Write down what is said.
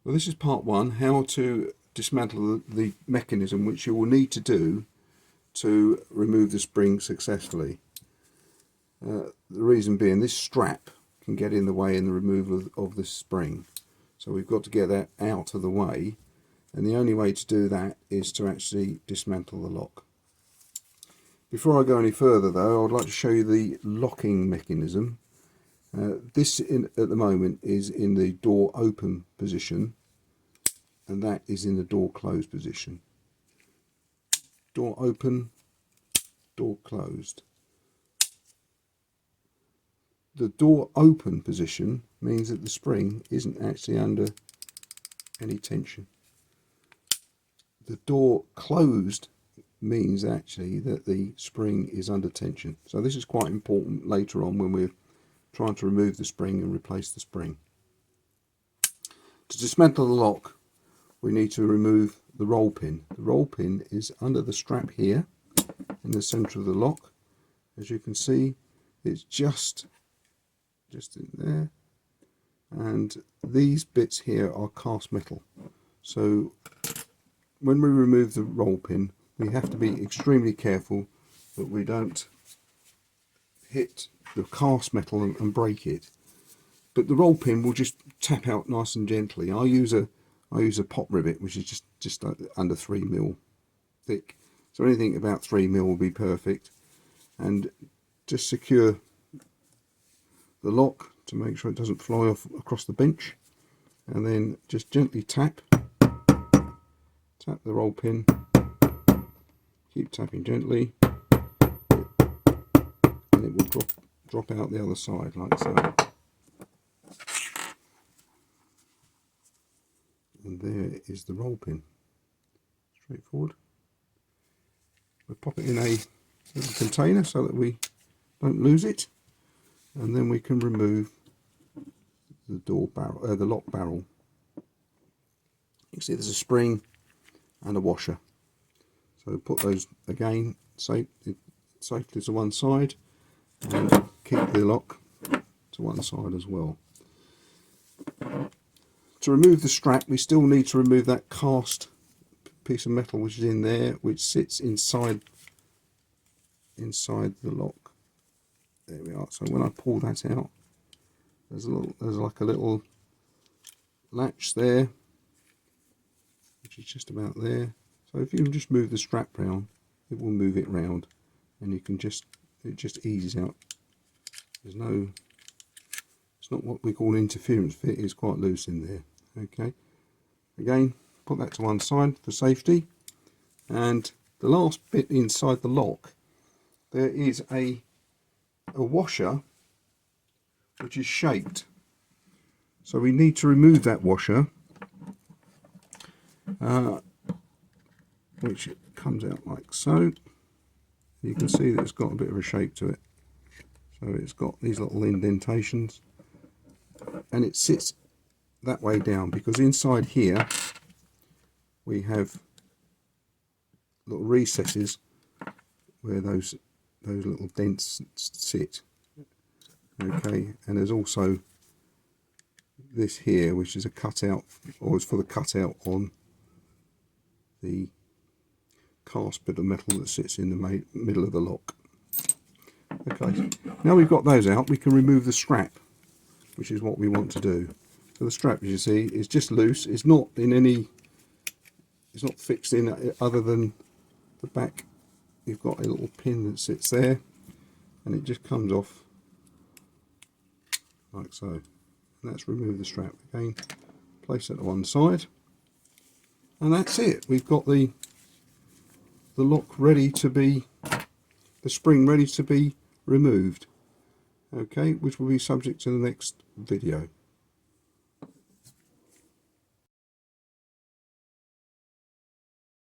Well, this is part one, how to dismantle the mechanism which you will need to do to remove the spring successfully. The reason being, this strap can get in the way in the removal of this spring, so we've got to get that out of the way, and the only way to do that is to actually dismantle the lock. Before I go any further though, I would like to show you the locking mechanism. This at the moment is in the door open position, and that is in the door closed position. Door open, door closed. The door open position means that the spring isn't actually under any tension. The door closed means actually that the spring is under tension. So this is quite important later on when we're trying to remove the spring and replace the spring. To dismantle the lock, we need to remove the roll pin. The roll pin is under the strap here in the center of the lock. As you can see, it's just in there, and these bits here are cast metal, so when we remove the roll pin we have to be extremely careful that we don't hit the cast metal and break it. But the roll pin will just tap out nice and gently. I use a pop rivet which is just under 3mm thick, so anything about 3mm will be perfect, and just secure the lock to make sure it doesn't fly off across the bench, and then just gently tap the roll pin, keep tapping gently, and it will drop out the other side like so. And there is the roll pin. Straightforward. We'll pop it in a little container so that we don't lose it, and then we can remove the door barrel, the lock barrel. You can see there's a spring and a washer, so put those again safely to one side, and keep the lock to one side as well. To remove the strap, we still need to remove that cast piece of metal which is in there, which sits inside the lock. There we are. So when I pull that out, there's like a little latch there, which is just about there. So if you can just move the strap round, it will move it round, and you can it just eases out. It's not what we call an interference fit. It's quite loose in there. Okay. Again, put that to one side for safety, and the last bit inside the lock, there is a washer which is shaped, so we need to remove that washer, which comes out like so. You can see that it's got a bit of a shape to it, so it's got these little indentations, and it sits that way down because inside here we have little recesses where those little dents sit. Okay, and there's also this here which is a cutout, or is for the cutout on the cast bit of metal that sits in the middle of the lock. Okay, now we've got those out, we can remove the strap, which is what we want to do. So the strap, as you see, is just loose. It's not fixed in other than the back. You've got a little pin that sits there, and it just comes off like so. And let's remove the strap again, place it to one side, and that's it. We've got the lock ready to be, the spring ready to be removed. Okay, which will be subject to the next video.